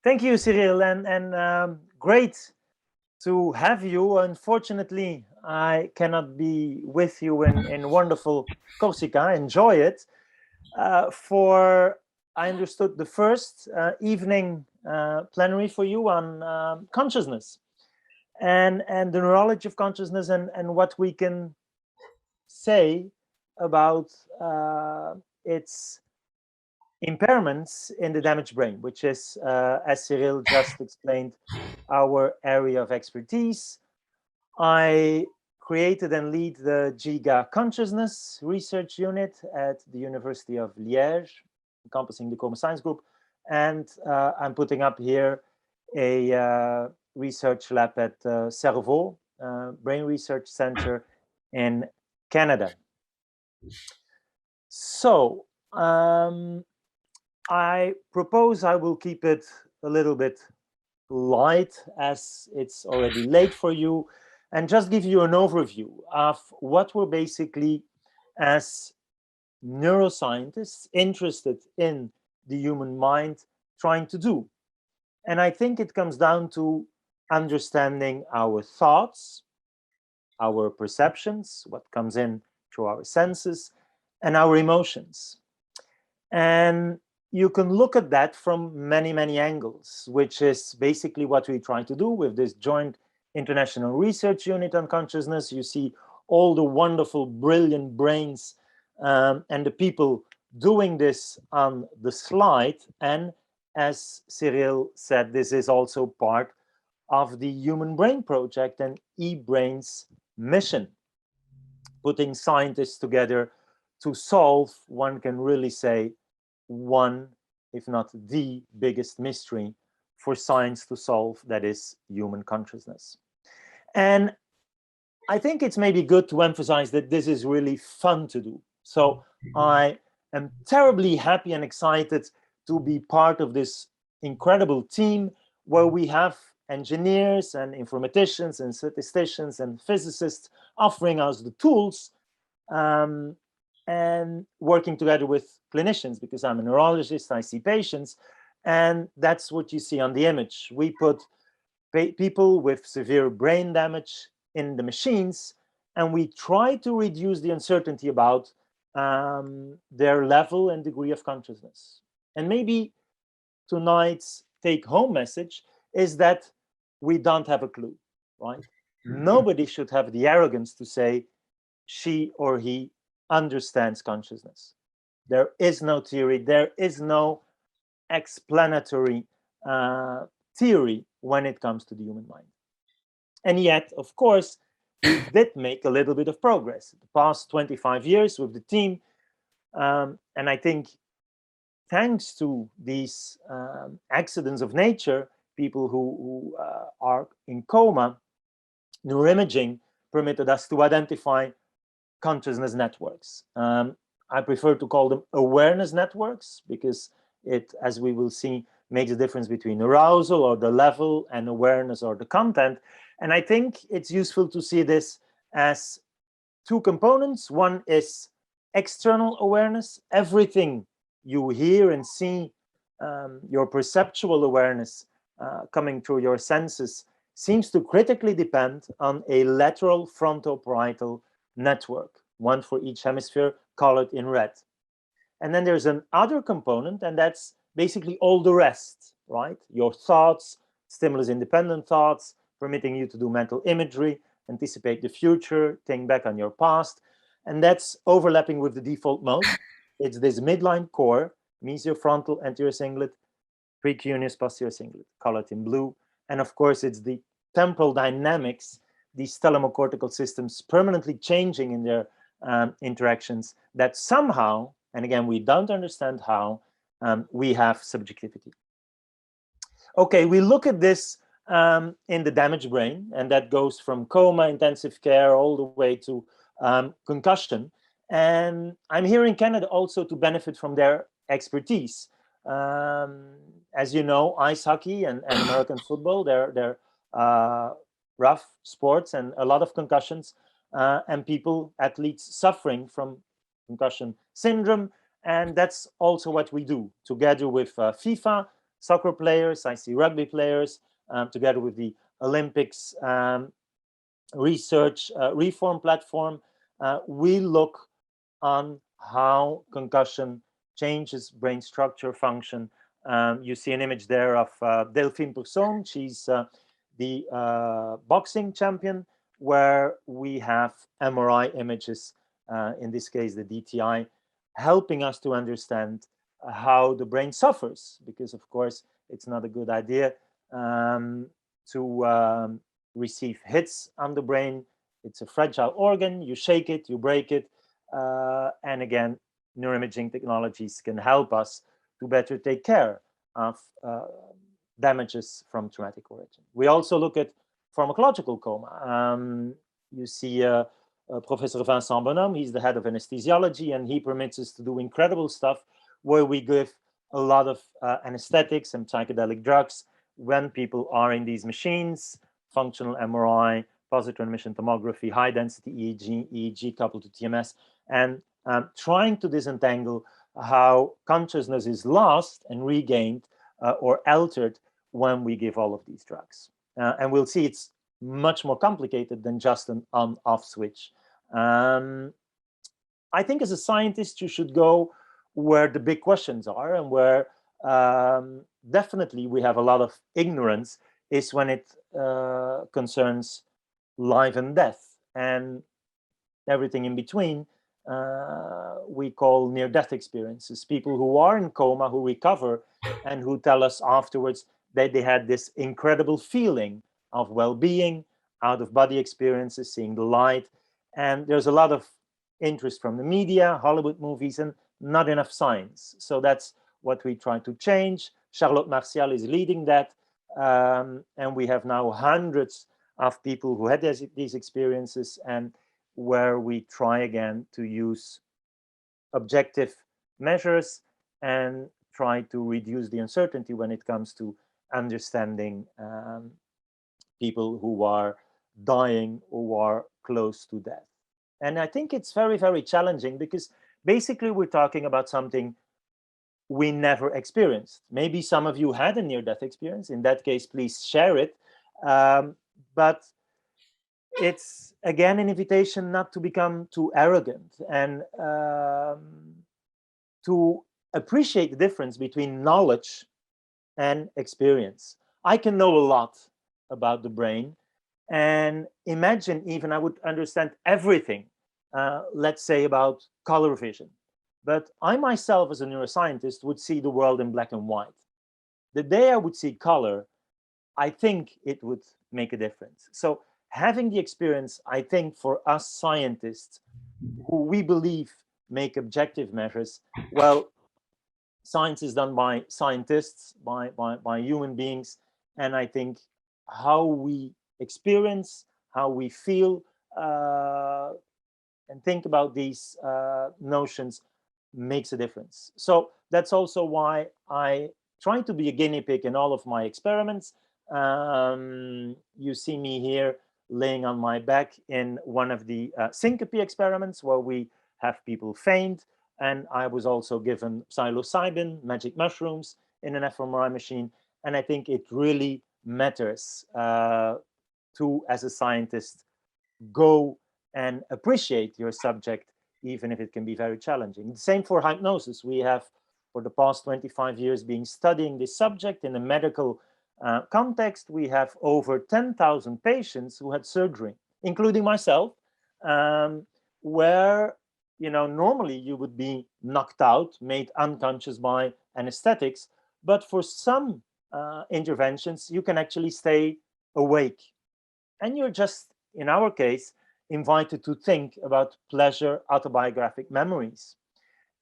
Thank you, Cyril, and great to have you. Unfortunately, I cannot be with you in wonderful Corsica. Enjoy it. For I understood the first evening plenary for you on consciousness and the neurology of consciousness and what we can say about its impairments in the damaged brain, which is, as Cyril just explained, our area of expertise. I created and lead the GIGA Consciousness Research Unit at the University of Liège, encompassing the Coma Science Group. And I'm putting up here a research lab at Cerveau, Brain Research Center in Canada. So I propose I will keep it a little bit light, as it's already late for you, and just give you an overview of what we're basically, as neuroscientists interested in the human mind, trying to do. And I think it comes down to understanding our thoughts, our perceptions, what comes in through our senses, and our emotions. And you can look at that from many, many angles, which is basically what we try to do with this joint international research unit on consciousness. You see all the wonderful, brilliant brains and the people doing this on the slide. And as Cyril said, this is also part of the Human Brain Project and EBRAINS mission, putting scientists together to solve, one can really say, one, if not the biggest mystery for science to solve, that is human consciousness. And I think it's maybe good to emphasize that this is really fun to do. So I am terribly happy and excited to be part of this incredible team where we have engineers and informaticians and statisticians and physicists offering us the tools and working together with clinicians, because I'm a neurologist, I see patients, and that's what you see on the image. We put people with severe brain damage in the machines, and we try to reduce the uncertainty about their level and degree of consciousness. And maybe tonight's take-home message is that we don't have a clue, right? Nobody should have the arrogance to say she or he understands consciousness. There is no theory, there is no explanatory theory when it comes to the human mind. And yet, of course, we did make a little bit of progress the past 25 years with the team. And I think thanks to these accidents of nature, people who are in coma, neuroimaging permitted us to identify consciousness networks. I prefer to call them awareness networks because it, as we will see, makes a difference between arousal or the level and awareness or the content. And I think it's useful to see this as two components. One is external awareness, everything you hear and see, your perceptual awareness coming through your senses seems to critically depend on a lateral frontoparietal network, one for each hemisphere, colored in red. And then there's another component, and that's basically all the rest, right? Your thoughts, stimulus-independent thoughts, permitting you to do mental imagery, anticipate the future, think back on your past. And that's overlapping with the default mode. It's this midline core, mesiofrontal anterior cingulate, precuneus posterior cingulate, colored in blue. And of course, it's the temporal dynamics, these thalamocortical systems permanently changing in their interactions that somehow, and again, we don't understand how, we have subjectivity. Okay, we look at this in the damaged brain, and that goes from coma, intensive care, all the way to concussion. And I'm here in Canada also to benefit from their expertise. As you know, ice hockey and American football, they're rough sports and a lot of concussions and people, athletes suffering from concussion syndrome. And that's also what we do together with FIFA, soccer players, I see rugby players, together with the Olympics research reform platform. We look on how concussion changes brain structure, function. You see an image there of Delphine Persoon. She's the boxing champion, where we have MRI images, in this case the DTI, helping us to understand how the brain suffers, because of course it's not a good idea to receive hits on the brain. It's a fragile organ. You shake it, you break it, and again, neuroimaging technologies can help us to better take care of damages from traumatic origin. We also look at pharmacological coma. You see Professor Vincent Bonhomme, he's the head of anesthesiology, and he permits us to do incredible stuff where we give a lot of anesthetics and psychedelic drugs when people are in these machines, functional MRI, positive emission tomography, high density EEG coupled to TMS, and trying to disentangle how consciousness is lost and regained or altered when we give all of these drugs. And we'll see it's much more complicated than just an on-off switch. I think as a scientist, you should go where the big questions are, and where definitely we have a lot of ignorance is when it concerns life and death, and everything in between. We call near-death experiences. People who are in coma, who recover, and who tell us afterwards that they had this incredible feeling of well-being, out-of-body experiences, seeing the light. And there's a lot of interest from the media, Hollywood movies, and not enough science. So that's what we try to change. Charlotte Martial is leading that. And we have now hundreds of people who had these experiences, and where we try again to use objective measures and try to reduce the uncertainty when it comes to understanding people who are dying or are close to death. And I think it's very, very challenging, because basically we're talking about something we never experienced. Maybe some of you had a near-death experience. In that case, please share it. But it's, again, an invitation not to become too arrogant, and to appreciate the difference between knowledge and experience. I can know a lot about the brain, and imagine even I would understand everything, let's say about color vision. But I myself, as a neuroscientist, would see the world in black and white. The day I would see color, I think it would make a difference. So having the experience, I think, for us scientists, who we believe make objective measures, well, science is done by scientists, by human beings, and I think how we experience, how we feel, and think about these notions makes a difference. So that's also why I try to be a guinea pig in all of my experiments. You see me here laying on my back in one of the syncope experiments, where we have people faint, and I was also given psilocybin, magic mushrooms, in an fMRI machine. And I think it really matters to, as a scientist, go and appreciate your subject, even if it can be very challenging. The same for hypnosis. We have, for the past 25 years, been studying this subject in a medical context. We have over 10,000 patients who had surgery, including myself, where, you know, normally you would be knocked out, made unconscious by anesthetics, but for some interventions, you can actually stay awake. And you're just, in our case, invited to think about pleasure autobiographic memories.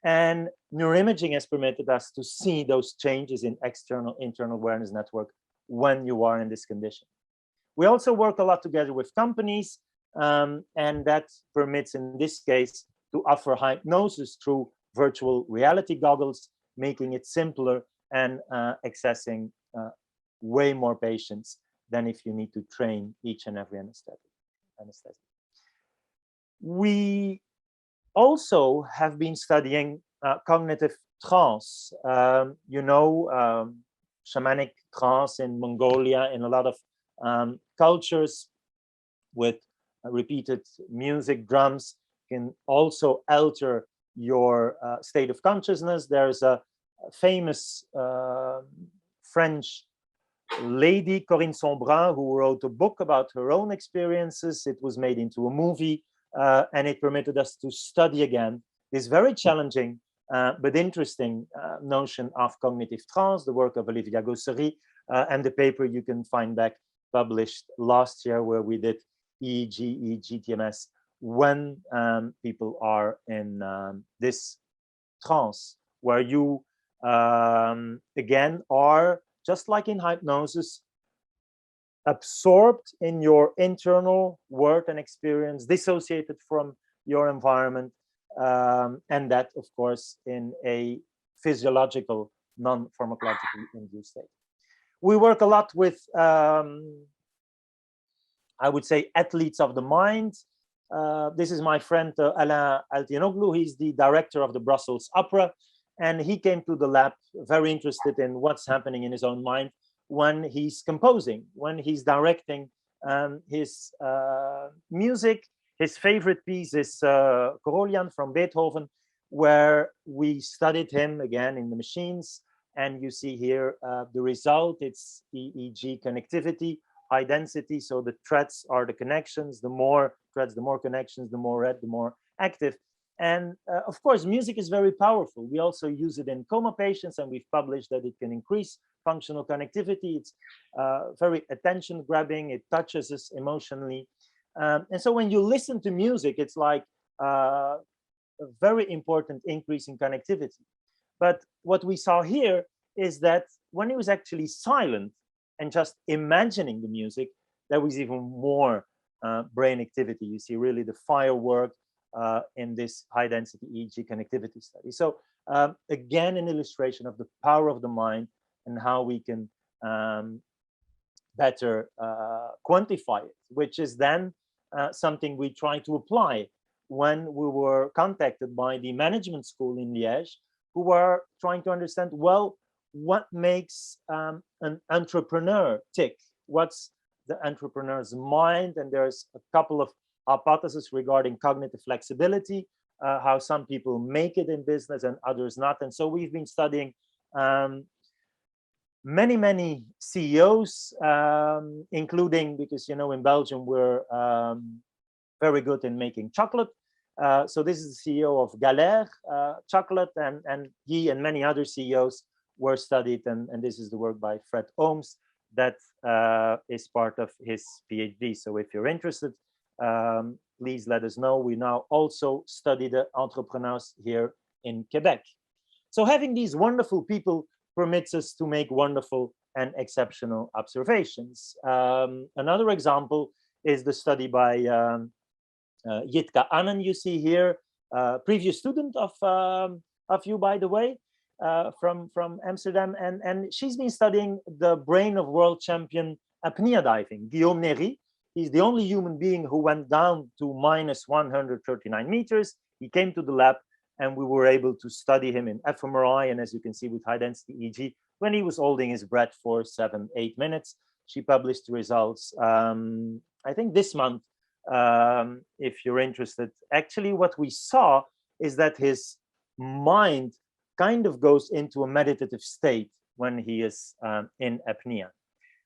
And neuroimaging has permitted us to see those changes in external internal awareness network when you are in this condition. We also work a lot together with companies, and that permits, in this case, to offer hypnosis through virtual reality goggles, making it simpler and accessing way more patients than if you need to train each and every anesthetic. We also have been studying cognitive trance. You know, shamanic trance in Mongolia, in a lot of cultures with repeated music, drums can also alter your state of consciousness. There's a famous French lady, Corinne Sombrin, who wrote a book about her own experiences. It was made into a movie, and it permitted us to study again this very challenging but interesting notion of cognitive trance, the work of Olivia Gossery, and the paper you can find back published last year, where we did EEG, EGTMS, when people are in this trance, where you again are, just like in hypnosis, absorbed in your internal world and experience, dissociated from your environment, and that, of course, in a physiological, non-pharmacologically induced state. We work a lot with, I would say, athletes of the mind. This is my friend Alain Altienoglu. He's the director of the Brussels Opera, and he came to the lab very interested in what's happening in his own mind when he's composing, when he's directing his music. His favorite piece is Corollian from Beethoven, where we studied him again in the machines. And you see here the result. It's EEG connectivity, high density. So the threads are the connections. The more threads, the more connections, the more red, the more active. And of course, music is very powerful. We also use it in coma patients, and we've published that it can increase functional connectivity. It's very attention grabbing. It touches us emotionally. And so when you listen to music, it's like a very important increase in connectivity. But what we saw here is that when he was actually silent and just imagining the music, there was even more brain activity. You see really the firework in this high density EEG connectivity study. So again, an illustration of the power of the mind and how we can better quantify it, which is then something we try to apply when we were contacted by the management school in Liège, who were trying to understand, well, what makes an entrepreneur tick? What's the entrepreneur's mind? And there's a couple of hypotheses regarding cognitive flexibility, how some people make it in business and others not. And so we've been studying many CEOs, including, because, you know, in Belgium, we're very good in making chocolate. So this is the CEO of Galère chocolate, and he and many other CEOs were studied, and this is the work by Fred Ohms that is part of his PhD. So if you're interested, please let us know. We now also study the entrepreneurs here in Quebec. So having these wonderful people permits us to make wonderful and exceptional observations. Another example is the study by Jitka Annen, you see here, previous student of you, by the way, from Amsterdam, and she's been studying the brain of world champion apnea diving, Guillaume Néry. He's the only human being who went down to minus 139 meters. He came to the lab, and we were able to study him in fMRI, and as you can see with high density EEG, when he was holding his breath for 7-8 minutes. She published the results, I think this month, if you're interested. Actually, what we saw is that his mind kind of goes into a meditative state when he is in apnea,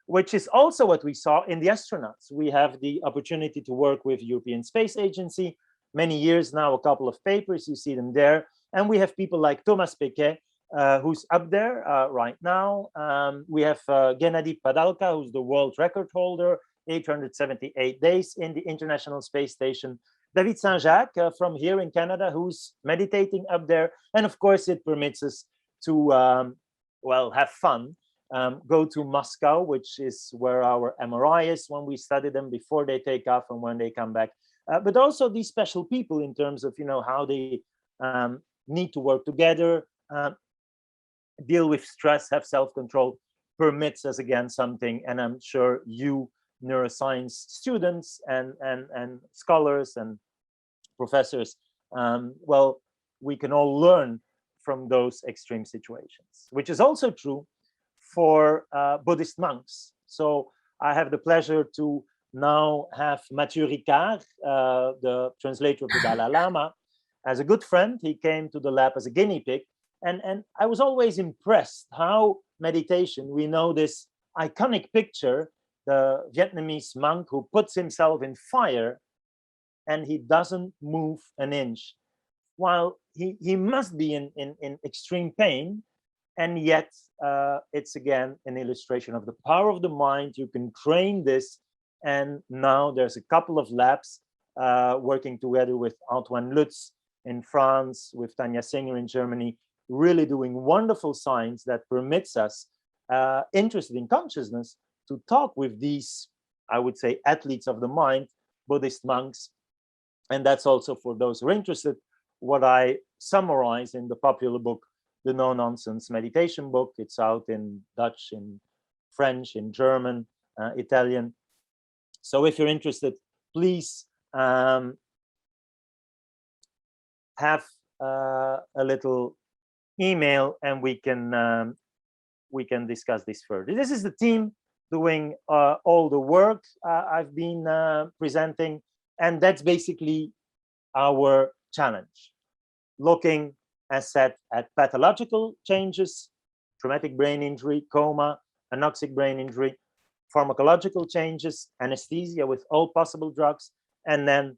which is also what we saw in the astronauts. We have the opportunity to work with European Space Agency, many years now, a couple of papers, you see them there. And we have people like Thomas Pesquet, who's up there right now. We have Gennady Padalka, who's the world record holder, 878 days in the International Space Station. David Saint-Jacques from here in Canada, who's meditating up there. And of course, it permits us to, well, have fun. Go to Moscow, which is where our MRI is when we study them before they take off and when they come back. But also these special people in terms of, you know, how they need to work together, deal with stress, have self-control, permits us again something. And I'm sure you neuroscience students and scholars and professors, well, we can all learn from those extreme situations, which is also true for Buddhist monks. So I have the pleasure to now have Mathieu Ricard, the translator of the Dalai Lama, as a good friend. He came to the lab as a guinea pig. And I was always impressed how meditation, we know this iconic picture, the Vietnamese monk who puts himself in fire and he doesn't move an inch, while he must be in extreme pain. And yet it's again an illustration of the power of the mind. You can train this. And now there's a couple of labs working together with Antoine Lutz in France, with Tanya Singer in Germany, really doing wonderful science that permits us, interested in consciousness, to talk with these, I would say, athletes of the mind, Buddhist monks. And that's also, for those who are interested, what I summarize in the popular book, the No Nonsense Meditation book. It's out in Dutch, in French, in German, Italian. So if you're interested, please have a little email and we can discuss this further. This is the team doing all the work I've been presenting, and that's basically our challenge. Looking, as said, at pathological changes, traumatic brain injury, coma, anoxic brain injury, pharmacological changes, anesthesia with all possible drugs, and then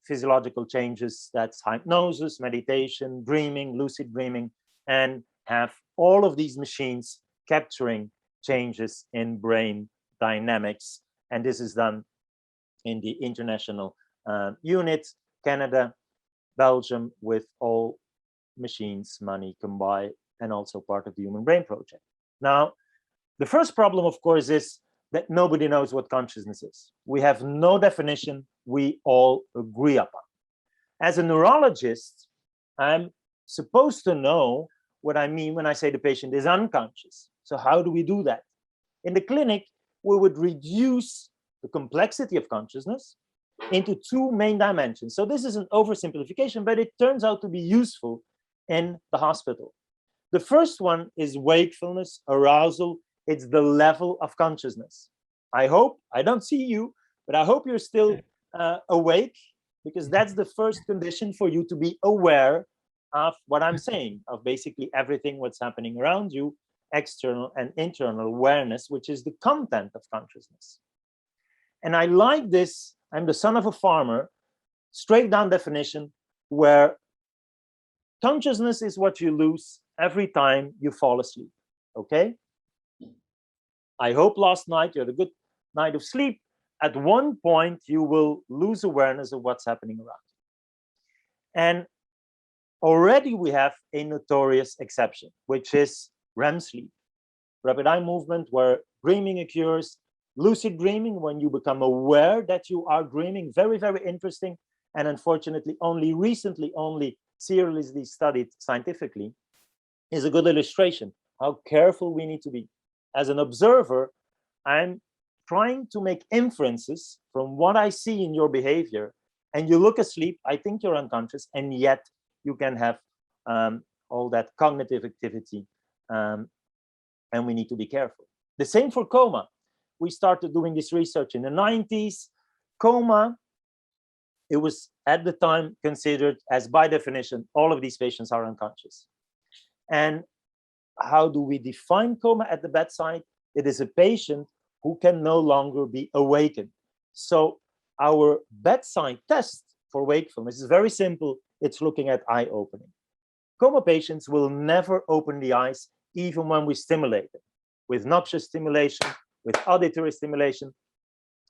physiological changes, that's hypnosis, meditation, dreaming, lucid dreaming, and have all of these machines capturing changes in brain dynamics. And this is done in the international unit, Canada, Belgium, with all machines, money combined, and also part of the Human Brain Project. Now, the first problem, of course, is that nobody knows what consciousness is. We have no definition we all agree upon. As a neurologist, I'm supposed to know what I mean when I say the patient is unconscious. So how do we do that? In the clinic, we would reduce the complexity of consciousness into two main dimensions. So this is an oversimplification, but it turns out to be useful in the hospital. The first one is wakefulness, arousal. It's the level of consciousness. I hope, I don't see you, but I hope you're still awake, because that's the first condition for you to be aware of what I'm saying, of basically everything what's happening around you, external and internal awareness, which is the content of consciousness. And I like this, I'm the son of a farmer, straight down definition, where consciousness is what you lose every time you fall asleep, okay? I hope last night you had a good night of sleep. At one point, you will lose awareness of what's happening around you. And already we have a notorious exception, which is REM sleep, rapid eye movement, where dreaming occurs, lucid dreaming, when you become aware that you are dreaming, very, very interesting. And unfortunately, only recently, only seriously studied scientifically, is a good illustration how careful we need to be. As an observer, I'm trying to make inferences from what I see in your behavior, and you look asleep, I think you're unconscious, and yet you can have all that cognitive activity, and we need to be careful. The same for coma. We started doing this research in the 90s. Coma, it was at the time considered as, by definition, all of these patients are unconscious. And how do we define coma at the bedside? It is a patient who can no longer be awakened. So our bedside test for wakefulness is very simple. It's looking at eye opening. Coma patients will never open the eyes, even when we stimulate them, with noxious stimulation, with auditory stimulation,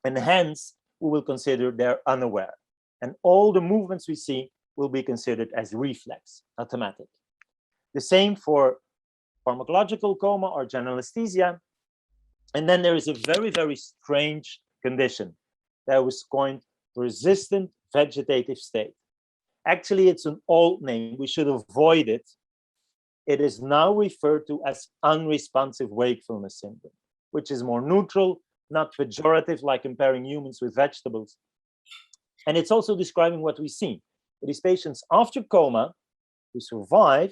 and hence we will consider they're unaware. And all the movements we see will be considered as reflex, automatic. The same for pharmacological coma or general anesthesia. And then there is a very, very strange condition that was coined resistant vegetative state. Actually, it's an old name. We should avoid it. It is now referred to as unresponsive wakefulness syndrome, which is more neutral, not pejorative, like comparing humans with vegetables. And it's also describing what we see. These patients after coma who survive,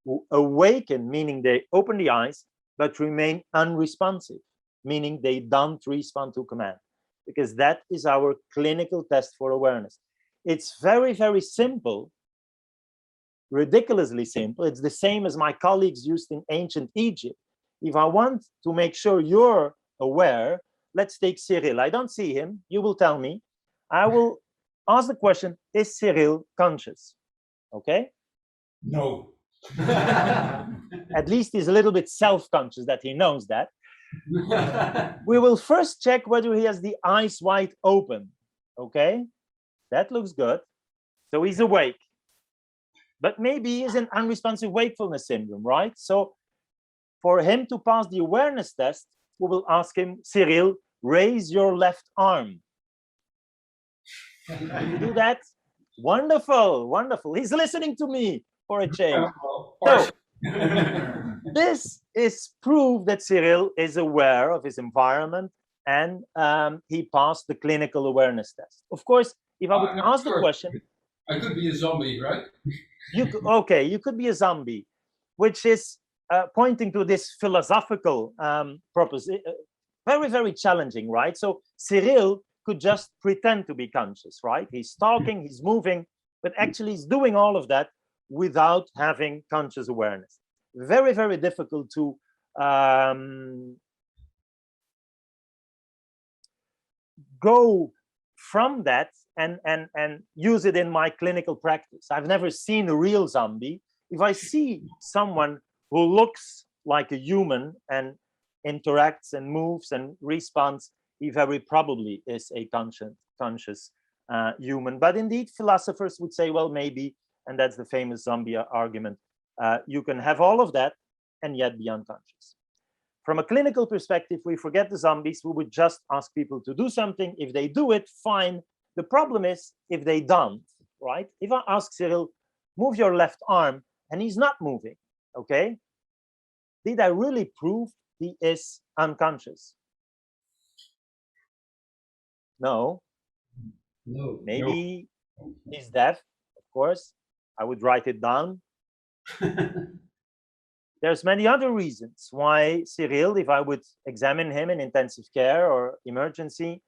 who awaken, meaning they open the eyes, but remain unresponsive, meaning they don't respond to command, because that is our clinical test for awareness. It's very, very simple, ridiculously simple. It's the same as my colleagues used in ancient Egypt. If I want to make sure you're aware, let's take Cyril. I don't see him. You will tell me. I will ask the question, is Cyril conscious? Okay? No. At least he's a little bit self-conscious that he knows that. We will first check whether he has the eyes wide open. Okay? That looks good. So he's awake. But maybe he's in unresponsive wakefulness syndrome, right? So for him to pass the awareness test, we will ask him, Cyril, raise your left arm. Can you do that? Wonderful, wonderful. He's listening to me for a change. So this is proof that Cyril is aware of his environment, and he passed the clinical awareness test. Of course, if I would ask the question, I could be a zombie, right? You could be a zombie, which is pointing to this philosophical proposition. Very, very challenging, right? So Cyril could just pretend to be conscious, right? He's talking, he's moving, but actually he's doing all of that without having conscious awareness. Very, very difficult to go from that and use it in my clinical practice. I've never seen a real zombie. If I see someone who looks like a human and interacts and moves and responds, he very probably is a conscious human. But indeed, philosophers would say, well, maybe, and that's the famous zombie argument, you can have all of that and yet be unconscious. From a clinical perspective, we forget the zombies. We would just ask people to do something. If they do it, fine. The problem is if they don't, right? If I ask Cyril, move your left arm, and he's not moving, okay? Did I really prove he is unconscious? No. No. Maybe he's deaf, of course. I would write it down. There's many other reasons why Cyril, if I would examine him in intensive care or emergency,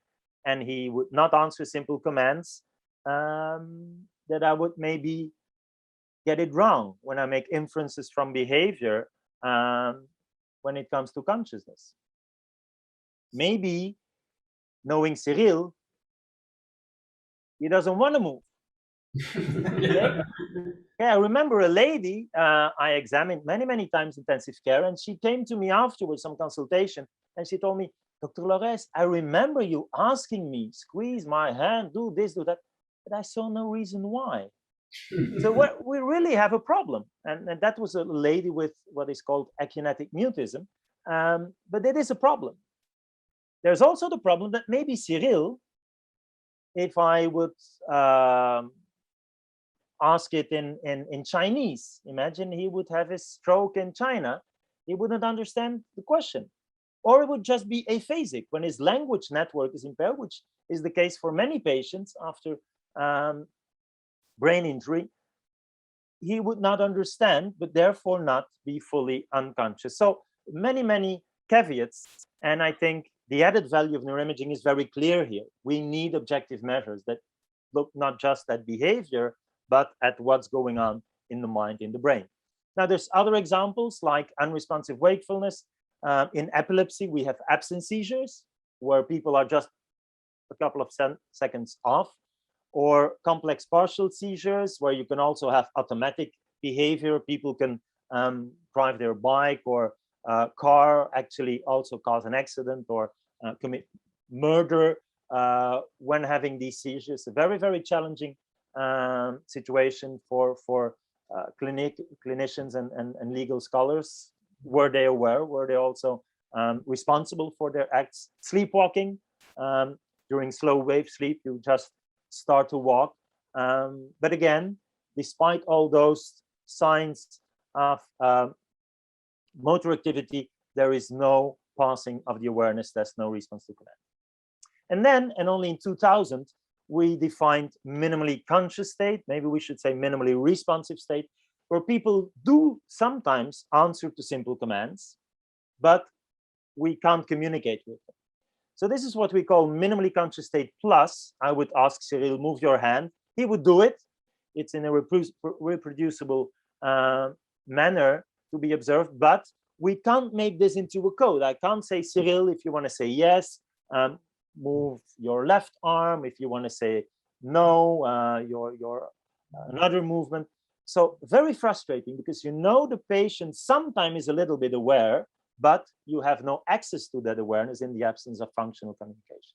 and he would not answer simple commands, that I would maybe get it wrong when I make inferences from behavior when it comes to consciousness. Maybe, knowing Cyril, he doesn't want to move. Okay? Yeah, I remember a lady I examined many, many times intensive care, and she came to me afterwards, some consultation, and she told me, Dr. Laureys, I remember you asking me, squeeze my hand, do this, do that, but I saw no reason why. So we really have a problem. And that was a lady with what is called akinetic mutism, but it is a problem. There's also the problem that maybe Cyril, if I would ask it in Chinese, imagine he would have his stroke in China, he wouldn't understand the question. Or it would just be aphasic when his language network is impaired, which is the case for many patients after brain injury. He would not understand, but therefore not be fully unconscious. So many, many caveats. And I think the added value of neuroimaging is very clear here. We need objective measures that look not just at behavior, but at what's going on in the mind, in the brain. Now, there's other examples like unresponsive wakefulness. In epilepsy, we have absence seizures, where people are just a couple of seconds off, or complex partial seizures, where you can also have automatic behavior. People can drive their bike or car, actually also cause an accident or commit murder when having these seizures. A very, very challenging situation for clinicians and legal scholars. Were they aware? Were they also responsible for their acts? Sleepwalking, during slow wave sleep, you just start to walk. But again, despite all those signs of motor activity, there is no passing of the awareness test, no response to command. And then, and only in 2000, we defined minimally conscious state, maybe we should say minimally responsive state, where people do sometimes answer to simple commands, but we can't communicate with them. So this is what we call minimally conscious state plus. I would ask Cyril, move your hand. He would do it. It's in a reproducible manner to be observed, but we can't make this into a code. I can't say, Cyril, if you want to say yes, move your left arm. If you want to say no, your another movement. So very frustrating, because you know the patient sometimes is a little bit aware, but you have no access to that awareness in the absence of functional communication.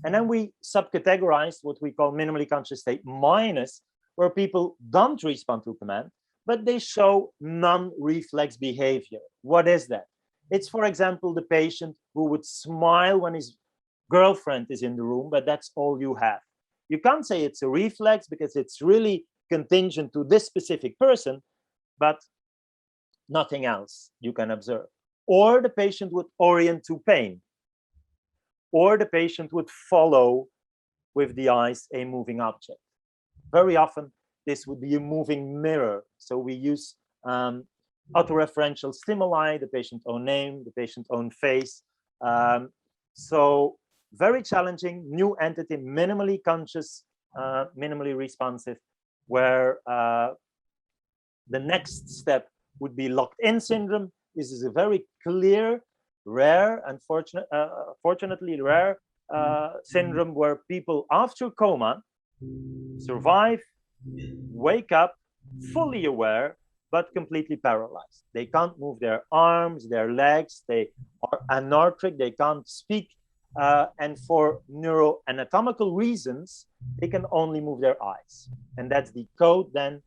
And then we subcategorized what we call minimally conscious state minus, where people don't respond to command, but they show non-reflex behavior. What is that? It's, for example, the patient who would smile when his girlfriend is in the room, but that's all you have. You can't say it's a reflex because it's really contingent to this specific person, but nothing else you can observe. Or the patient would orient to pain, or the patient would follow with the eyes a moving object. Very often, this would be a moving mirror. So we use autoreferential stimuli, the patient's own name, the patient's own face. So very challenging, new entity, minimally conscious, minimally responsive, where the next step would be locked-in syndrome. This is a very clear, rare, fortunately rare syndrome where people after coma survive, wake up, fully aware, but completely paralyzed. They can't move their arms, their legs, they are anarchic, they can't speak, and for neuroanatomical reasons, they can only move their eyes. And that's the code then,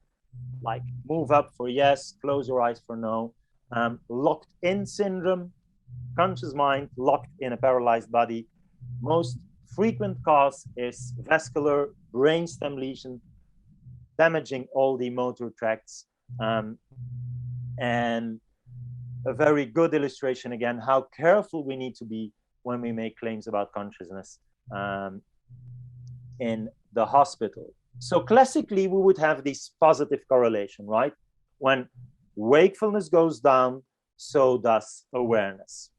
like move up for yes, close your eyes for no. Locked-in syndrome, conscious mind locked in a paralyzed body. Most frequent cause is vascular brainstem lesion, damaging all the motor tracts. And a very good illustration, again, how careful we need to be when we make claims about consciousness in the hospital. So classically, we would have this positive correlation, right? When wakefulness goes down, so does awareness.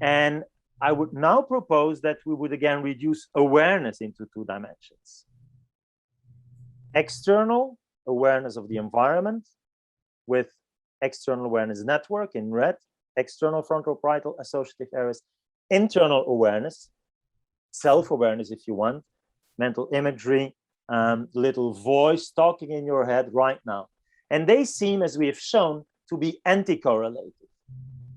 And I would now propose that we would again reduce awareness into two dimensions. External awareness of the environment with external awareness network in red, external frontal-parietal associative areas, internal awareness, self-awareness if you want, mental imagery, little voice talking in your head right now. And they seem, as we have shown, to be anti-correlated.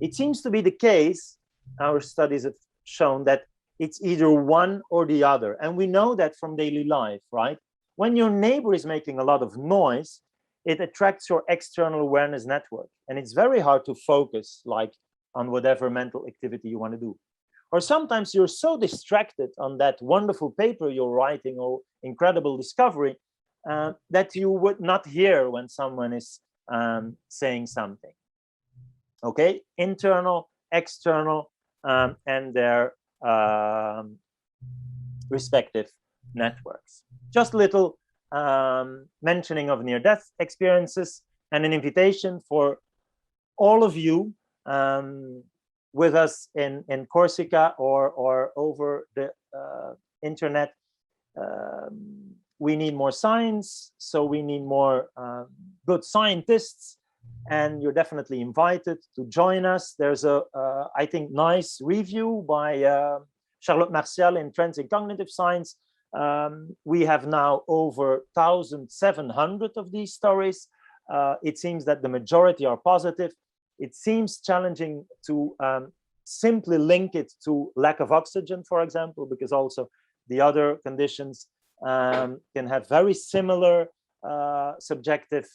It seems to be the case, our studies have shown, that it's either one or the other. And we know that from daily life, right? When your neighbor is making a lot of noise, it attracts your external awareness network. And it's very hard to focus like on whatever mental activity you want to do. Or sometimes you're so distracted on that wonderful paper you're writing or incredible discovery that you would not hear when someone is saying something. Okay, internal, external, and their respective networks. Just a little mentioning of near-death experiences and an invitation for all of you with us in Corsica or over the internet. We need more science, so we need more good scientists, and you're definitely invited to join us. There's a, I think, nice review by Charlotte Martial in Trends in Cognitive Science. We have now over 1,700 of these stories. It seems that the majority are positive. It seems challenging to simply link it to lack of oxygen, for example, because also the other conditions can have very similar subjective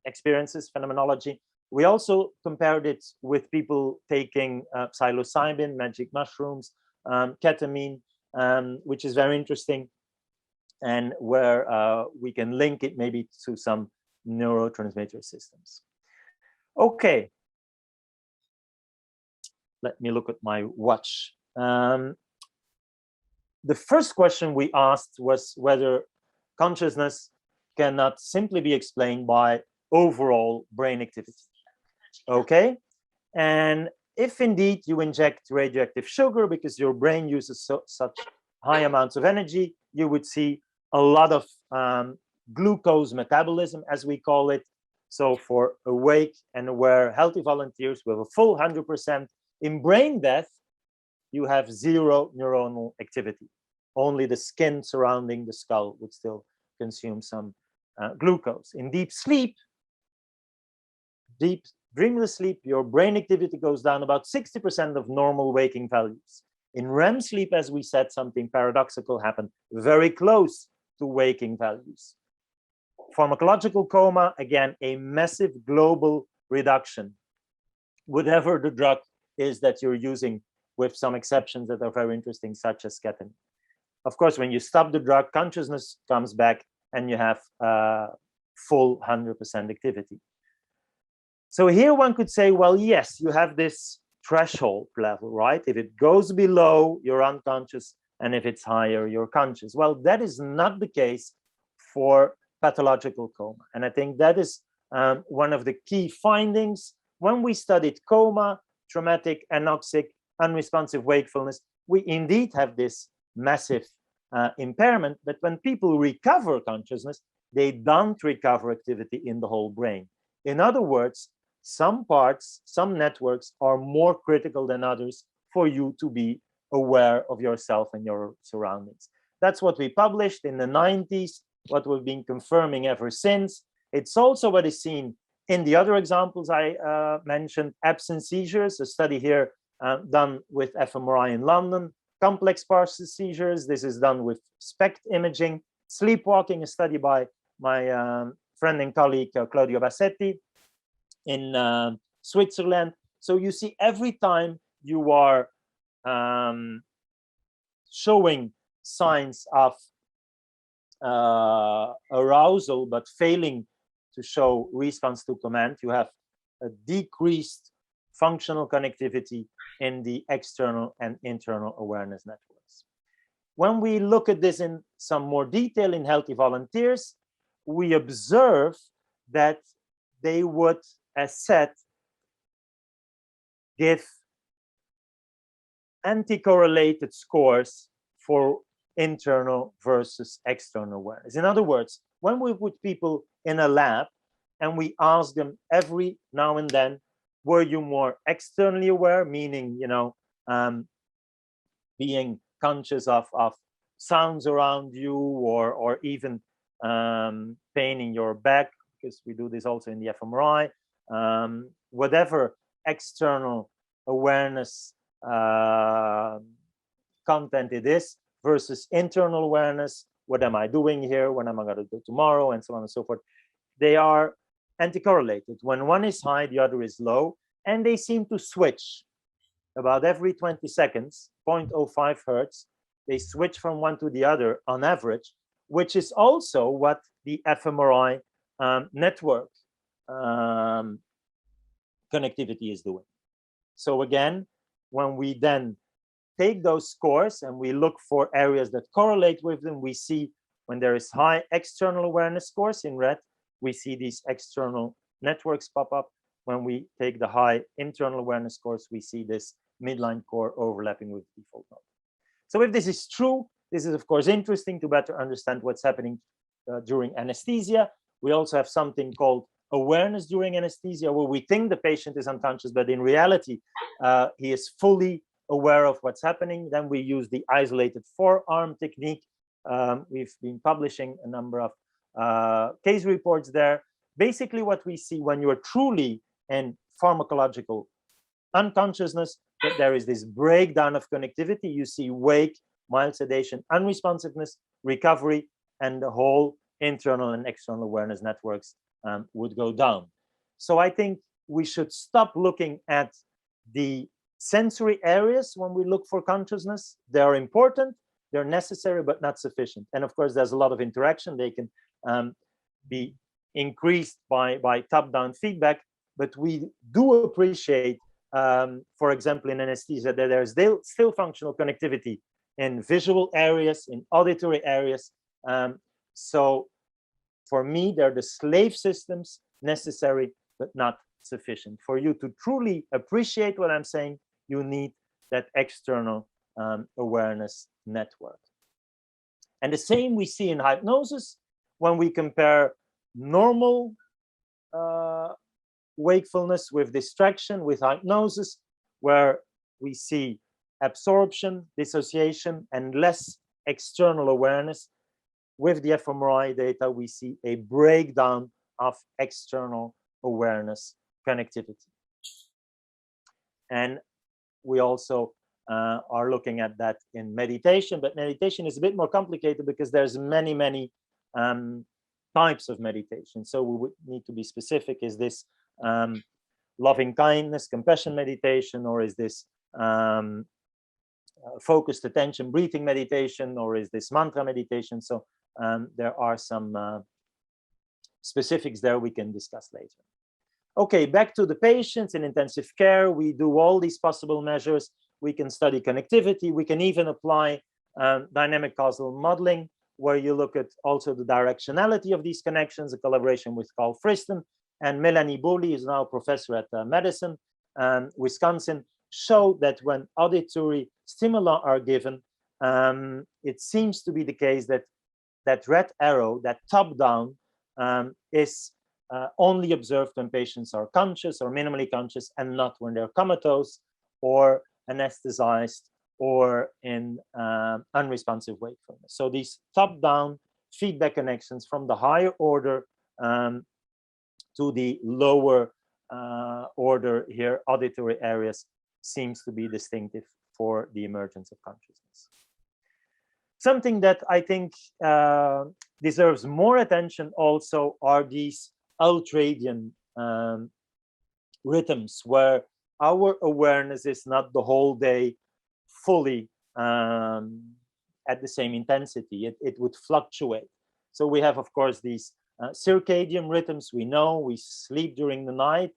experiences, phenomenology. We also compared it with people taking psilocybin, magic mushrooms, ketamine, which is very interesting, and where we can link it maybe to some neurotransmitter systems. Okay, let me look at my watch. The first question we asked was whether consciousness cannot simply be explained by overall brain activity. Okay, And if indeed you inject radioactive sugar because your brain uses such high amounts of energy, you would see a lot of glucose metabolism, as we call it. So for awake and aware healthy volunteers with a full 100%, in brain death, you have zero neuronal activity. Only the skin surrounding the skull would still consume some glucose. In deep sleep, deep dreamless sleep, your brain activity goes down about 60% of normal waking values. In REM sleep, as we said, something paradoxical happened, very close to waking values. Pharmacological coma, again, a massive global reduction. Whatever the drug is that you're using, with some exceptions that are very interesting, such as ketamine. Of course, when you stop the drug, consciousness comes back and you have full 100% activity. So here one could say, well, yes, you have this threshold level, right? If it goes below, you're unconscious, and if it's higher, you're conscious. Well, that is not the case for pathological coma. And I think that is one of the key findings. When we studied coma, traumatic, anoxic, unresponsive wakefulness, we indeed have this massive impairment, but when people recover consciousness, they don't recover activity in the whole brain. In other words, some parts, some networks are more critical than others for you to be aware of yourself and your surroundings. That's what we published in the 90s, what we've been confirming ever since. It's also what is seen in the other examples I mentioned, absence seizures, a study here done with fMRI in London, complex partial seizures, this is done with SPECT imaging, sleepwalking, a study by my friend and colleague Claudio Bassetti in Switzerland. So you see, every time you are showing signs of arousal but failing to show response to command, you have a decreased functional connectivity in the external and internal awareness networks. When we look at this in some more detail in healthy volunteers, we observe that they would, as said, give anti-correlated scores for internal versus external awareness. In other words, when we put people in a lab and we ask them every now and then, were you more externally aware, meaning, you know, being conscious of sounds around you, or even pain in your back, because we do this also in the fMRI, whatever external awareness content it is, versus internal awareness, what am I doing here, what am I going to do tomorrow, and so on and so forth. They are anti-correlated. When one is high, the other is low, and they seem to switch about every 20 seconds, 0.05 hertz. They switch from one to the other on average, which is also what the fMRI network connectivity is doing. So again, when we then take those scores and we look for areas that correlate with them, we see when there is high external awareness scores in red, we see these external networks pop up. When we take the high internal awareness scores, we see this midline core overlapping with default mode. So if this is true, this is of course interesting to better understand what's happening during anesthesia. We also have something called awareness during anesthesia, where we think the patient is unconscious, but in reality, he is fully aware of what's happening. Then we use the isolated forearm technique. We've been publishing a number of case reports there. Basically, what we see when you are truly in pharmacological unconsciousness, that there is this breakdown of connectivity. You see wake, mild sedation, unresponsiveness, recovery, and the whole internal and external awareness networks would go down. So I think we should stop looking at the sensory areas when we look for consciousness. They're important, they're necessary, but not sufficient. And of course, there's a lot of interaction. They can be increased by top-down feedback, but we do appreciate, for example, in anesthesia, that there's still functional connectivity in visual areas, in auditory areas. So for me, they're the slave systems, necessary but not sufficient. For you to truly appreciate what I'm saying, you need that external awareness network. And the same we see in hypnosis when we compare normal wakefulness with distraction, with hypnosis, where we see absorption, dissociation, and less external awareness. With the fMRI data, we see a breakdown of external awareness connectivity. And we also are looking at that in meditation, but meditation is a bit more complicated because there's many types of meditation. So we would need to be specific. Is this loving kindness, compassion meditation, or is this focused attention, breathing meditation, or is this mantra meditation? So there are some specifics there we can discuss later. Okay, back to the patients in intensive care. We do all these possible measures. We can study connectivity. We can even apply dynamic causal modeling, where you look at also the directionality of these connections, a collaboration with Carl Friston and Melanie Booley, is now a professor at Madison, Wisconsin, show that when auditory stimuli are given, it seems to be the case that that red arrow, that top down, is only observed when patients are conscious or minimally conscious, and not when they're comatose or anesthetized or in unresponsive wakefulness. So these top-down feedback connections from the higher order to the lower order here, auditory areas, seems to be distinctive for the emergence of consciousness. Something that I think deserves more attention also are these ultradian rhythms, where our awareness is not the whole day fully at the same intensity. It would fluctuate. So we have, of course, these circadian rhythms. We know we sleep during the night,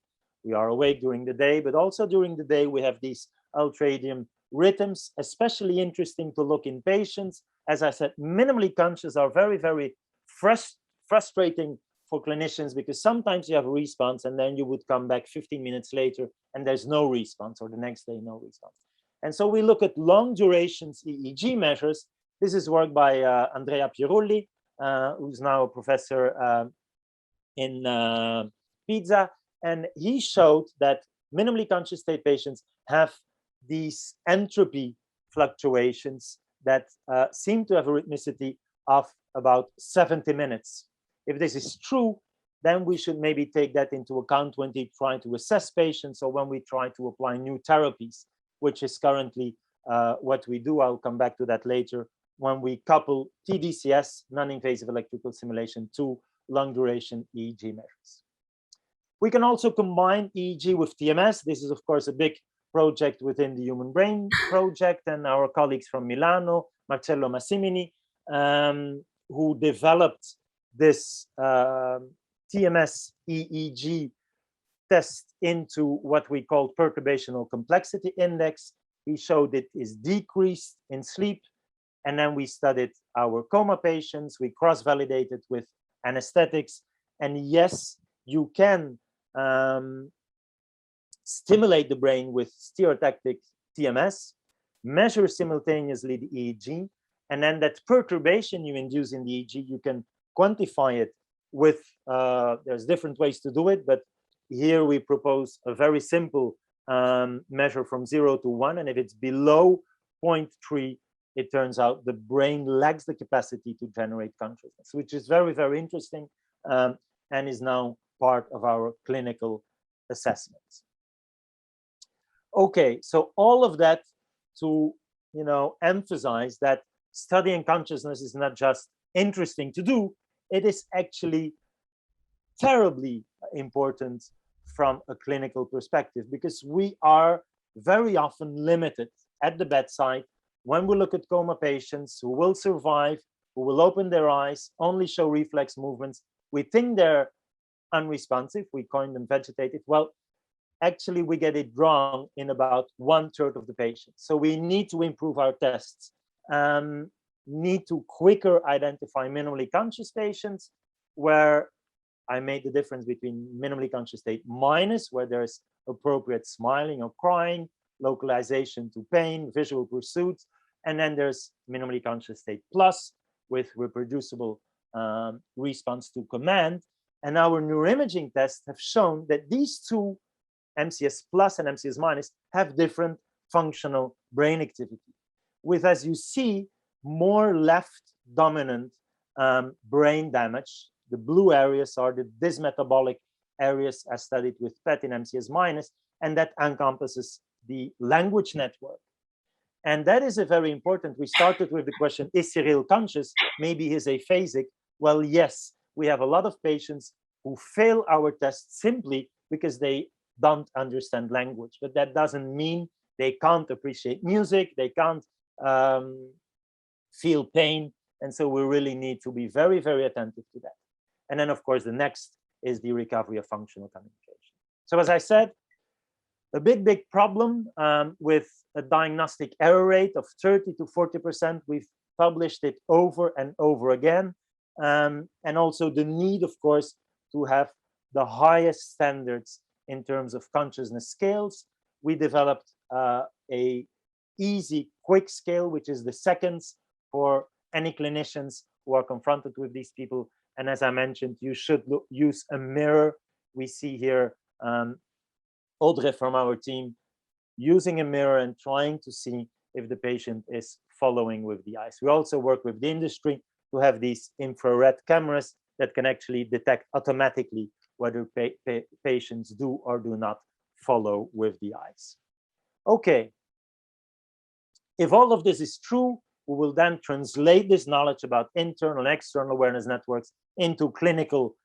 we are awake during the day, but also during the day we have these ultradian rhythms, especially interesting to look in patients. As I said, minimally conscious are very frustrating for clinicians, because sometimes you have a response and then you would come back 15 minutes later and there's no response, or the next day no response. And so we look at long durations EEG measures. This is work by Andrea Pierulli, who's now a professor in Pisa, and he showed that minimally conscious state patients have these entropy fluctuations that seem to have a rhythmicity of about 70 minutes. If this is true, then we should maybe take that into account when we try to assess patients, or when we try to apply new therapies, which is currently what we do. I'll come back to that later, when we couple TDCS, non-invasive electrical stimulation, to long duration EEG measures. We can also combine EEG with TMS. This is, of course, a big project within the Human Brain Project, and our colleagues from Milano, Marcello Massimini, who developed this TMS EEG test into what we call perturbational complexity index. He showed it is decreased in sleep, and then we studied our coma patients. We cross-validated with anesthetics, and yes, you can stimulate the brain with stereotactic TMS, measure simultaneously the EEG, and then that perturbation you induce in the EEG, you can quantify it with, there's different ways to do it, but here we propose a very simple measure from 0 to 1, and if it's below 0.3, it turns out the brain lacks the capacity to generate consciousness, which is very interesting, and is now part of our clinical assessments. Okay, so all of that to emphasize that studying consciousness is not just interesting to do, it is actually terribly important from a clinical perspective, because we are very often limited at the bedside when we look at coma patients who will survive, who will open their eyes, only show reflex movements. We think they're unresponsive, we coin them vegetative. Well, actually we get it wrong in about 1/3 of the patients. So we need to improve our tests, need to quicker identify minimally conscious patients, where I made the difference between minimally conscious state minus, where there's appropriate smiling or crying, localization to pain, visual pursuits, and then there's minimally conscious state plus with reproducible response to command. And our neuroimaging tests have shown that these two, MCS plus and MCS minus, have different functional brain activity, with, as you see, more left dominant brain damage. The blue areas are the dysmetabolic areas as studied with PET in MCS minus, and that encompasses the language network. And that is a very important. We started with the question, is Cyril conscious? Maybe he's aphasic. Well, yes, we have a lot of patients who fail our test simply because they don't understand language. But that doesn't mean they can't appreciate music, they can't feel pain. And so we really need to be very, very attentive to that. And then, of course, the next is the recovery of functional communication. So as I said, a big problem with a diagnostic error rate of 30 to 40%. We've published it over and over again. And also the need, of course, to have the highest standards in terms of consciousness scales. We developed a easy, quick scale, which is the seconds for any clinicians who are confronted with these people. And as I mentioned, you should use a mirror. We see here Audrey from our team using a mirror and trying to see if the patient is following with the eyes. We also work with the industry to have these infrared cameras that can actually detect automatically whether patients do or do not follow with the eyes. Okay, if all of this is true, we will then translate this knowledge about internal and external awareness networks into clinical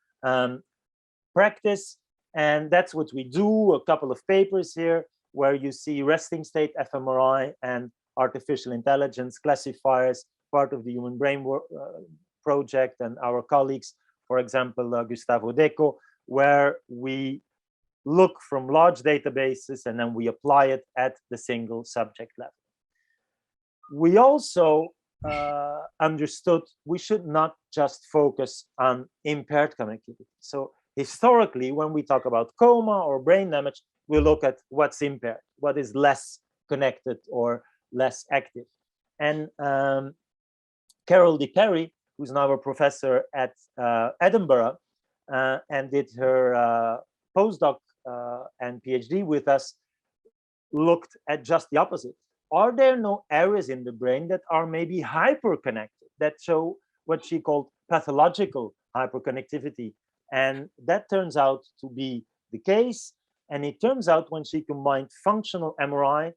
practice. And that's what we do. A couple of papers here where you see resting state fMRI and artificial intelligence classifiers, part of the Human Brain Project, and our colleagues, for example, Gustavo Deco, where we look from large databases and then we apply it at the single subject level. We also understood we should not just focus on impaired connectivity. So historically, when we talk about coma or brain damage, we look at what's impaired, what is less connected or less active. And Carol DePerry, who's now a professor at Edinburgh and did her postdoc and PhD with us, looked at just the opposite. Are there no areas in the brain that are maybe hyperconnected, that show what she called pathological hyperconnectivity? And that turns out to be the case. And it turns out when she combined functional MRI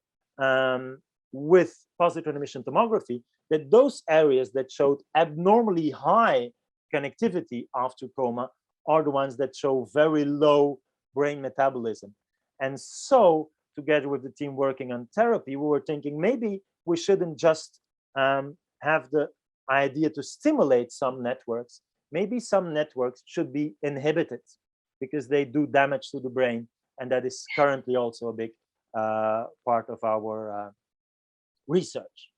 with positron emission tomography, that those areas that showed abnormally high connectivity after coma are the ones that show very low brain metabolism. And so, together with the team working on therapy, we were thinking maybe we shouldn't just have the idea to stimulate some networks. Maybe some networks should be inhibited because they do damage to the brain. And that is currently also a big part of our research.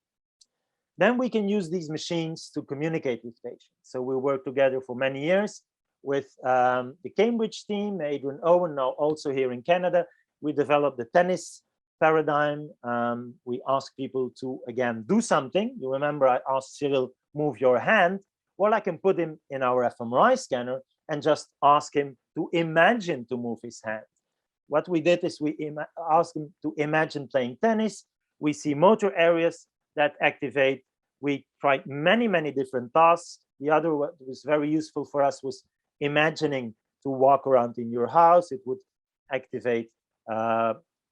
Then we can use these machines to communicate with patients. So we worked together for many years with the Cambridge team, Adrian Owen, now also here in Canada. We developed the tennis paradigm. We ask people to, again, do something. You remember I asked Cyril, move your hand. Well, I can put him in our fMRI scanner and just ask him to imagine to move his hand. What we did is we asked him to imagine playing tennis. We see motor areas that activate. We tried many, many different tasks. The other one that was very useful for us was imagining to walk around in your house. It would activate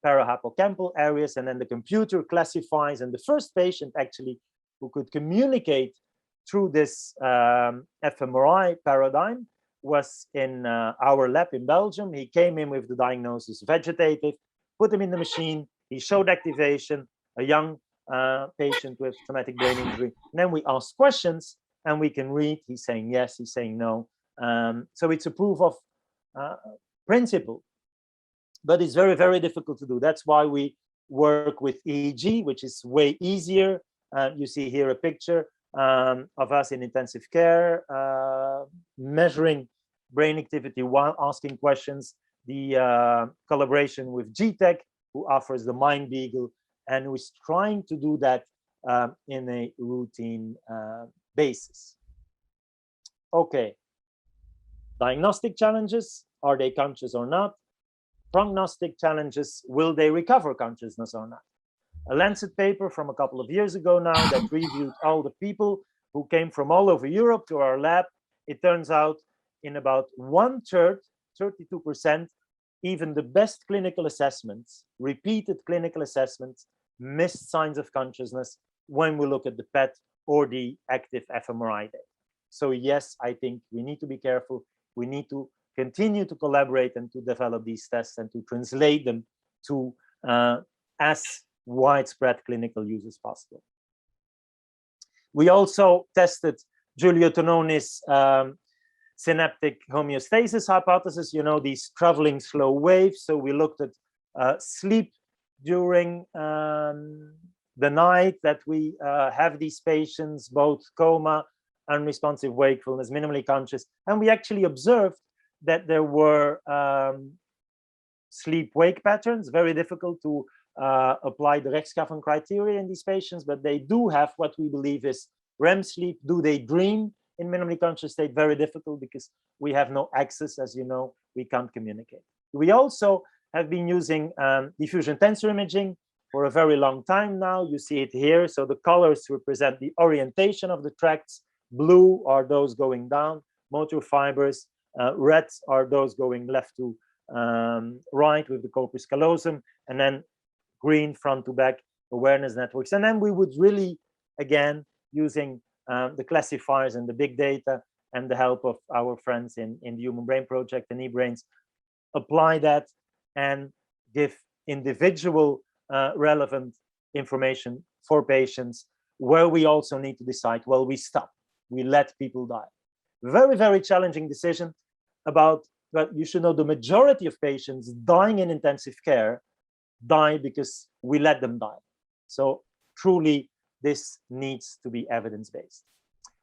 parahippocampal areas, and then the computer classifies. And the first patient actually who could communicate through this fMRI paradigm was in our lab in Belgium. He came in with the diagnosis vegetative, put him in the machine. He showed activation, a young patient with traumatic brain injury. And then we ask questions and we can read. He's saying yes, he's saying no. So it's a proof of principle. But it's very, very difficult to do. That's why we work with EEG, which is way easier. You see here a picture of us in intensive care, measuring brain activity while asking questions, the collaboration with GTech, who offers the Mind Beagle, and who is trying to do that in a routine basis. Okay, diagnostic challenges, are they conscious or not? Prognostic challenges, will they recover consciousness or not? A Lancet paper from a couple of years ago now that reviewed all the people who came from all over Europe to our lab. It turns out in about 1/3, 32%, even the best clinical assessments, repeated clinical assessments, missed signs of consciousness when we look at the PET or the active fMRI data. So yes, I think we need to be careful. We need to continue to collaborate and to develop these tests and to translate them to as widespread clinical use as possible. We also tested Giulio Tononi's synaptic homeostasis hypothesis, you know, these traveling slow waves. So we looked at sleep during the night, that we have these patients, both coma, unresponsive wakefulness, minimally conscious, and we actually observed that there were sleep-wake patterns. Very difficult to apply the Rechtschaffen criteria in these patients, but they do have what we believe is REM sleep. Do they dream in minimally conscious state? Very difficult, because we have no access, as you know, we can't communicate. We also have been using diffusion tensor imaging for a very long time now. You see it here. So the colors represent the orientation of the tracts. Blue are those going down, motor fibers. Red are those going left to right with the corpus callosum, and then green front to back awareness networks. And then we would really, again, using the classifiers and the big data and the help of our friends in the Human Brain Project and EBRAINS, apply that and give individual relevant information for patients, where we also need to decide, well, we stop, we let people die. Very, very challenging decision about, but you should know the majority of patients dying in intensive care die because we let them die. So truly, this needs to be evidence-based.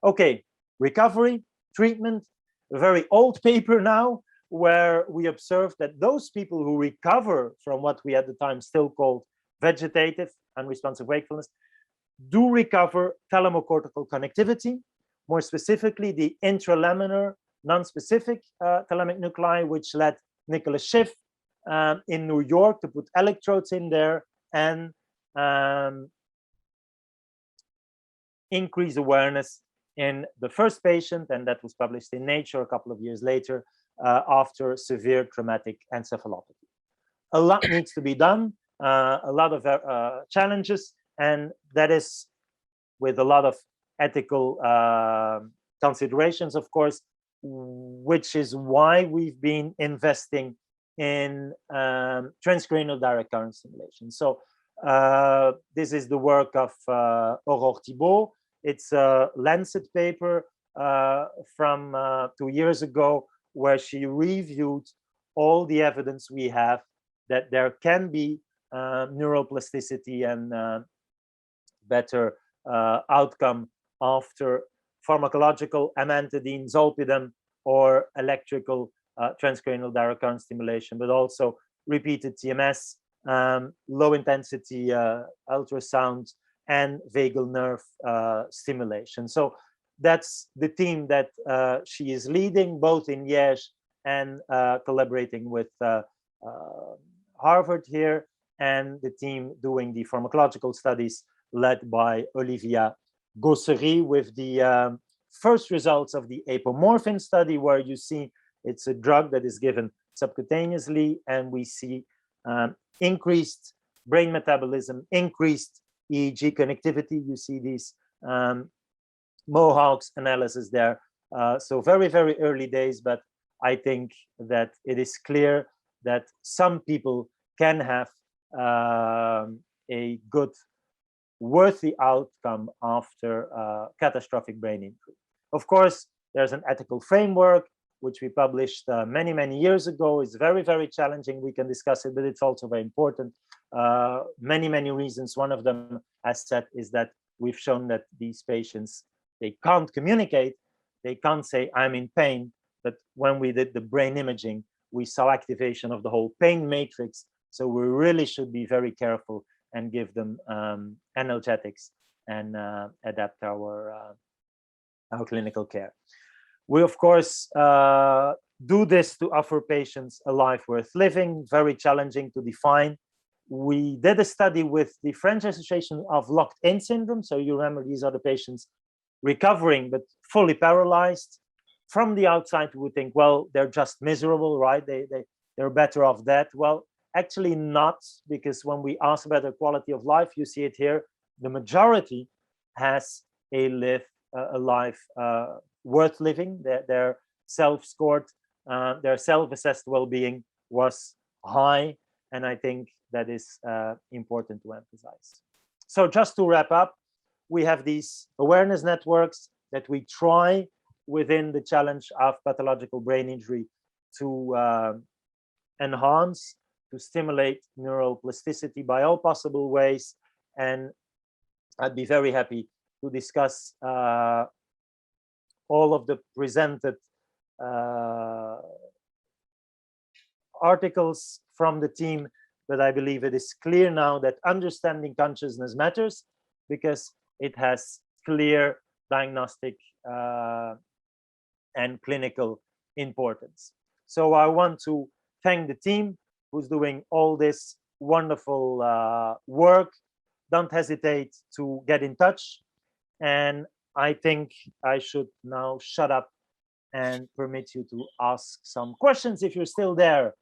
Okay, recovery, treatment, a very old paper now, where we observed that those people who recover from what we at the time still called vegetative unresponsive wakefulness do recover thalamocortical connectivity, more specifically the intralaminar non-specific thalamic nuclei, which led Nicholas Schiff in New York to put electrodes in there and increase awareness in the first patient, and that was published in Nature a couple of years later after severe traumatic encephalopathy. A lot needs to be done, a lot of challenges, and that is with a lot of ethical considerations, of course, which is why we've been investing in transcranial direct current stimulation. So this is the work of Aurore Thibault. It's a Lancet paper from 2 years ago, where she reviewed all the evidence we have that there can be neuroplasticity and better outcome after pharmacological amantadine, zolpidem, or electrical transcranial direct current stimulation, but also repeated TMS, low intensity ultrasound, and vagal nerve stimulation. So that's the team that she is leading, both in Liège and collaborating with Harvard here, and the team doing the pharmacological studies led by Olivia Gossery, with the first results of the apomorphine study, where you see it's a drug that is given subcutaneously, and we see increased brain metabolism, increased EEG connectivity. You see these Mohawks analysis there. So very, very early days, but I think that it is clear that some people can have a good, worthy outcome after catastrophic brain injury. Of course, there's an ethical framework, which we published many, many years ago. It's very, very challenging. We can discuss it, but it's also very important. Many, many reasons. One of them, as said, is that we've shown that these patients, they can't communicate. They can't say, I'm in pain, but when we did the brain imaging, we saw activation of the whole pain matrix. So we really should be very careful and give them analgetics and adapt our clinical care. We, of course, do this to offer patients a life worth living, very challenging to define. We did a study with the French Association of Locked-in Syndrome. So you remember, these are the patients recovering but fully paralyzed. From the outside, we would think, well, they're just miserable, right? They're better off dead. Well, actually not, because when we ask about their quality of life, you see it here, the majority has a life worth living. Their self-scored, their self-assessed well-being was high, and I think that is important to emphasize. So just to wrap up, we have these awareness networks that we try within the challenge of pathological brain injury to enhance, to stimulate neuroplasticity by all possible ways. And I'd be very happy to discuss all of the presented articles from the team, but I believe it is clear now that understanding consciousness matters, because it has clear diagnostic and clinical importance. So I want to thank the team who's doing all this wonderful work. Don't hesitate to get in touch. And I think I should now shut up and permit you to ask some questions if you're still there.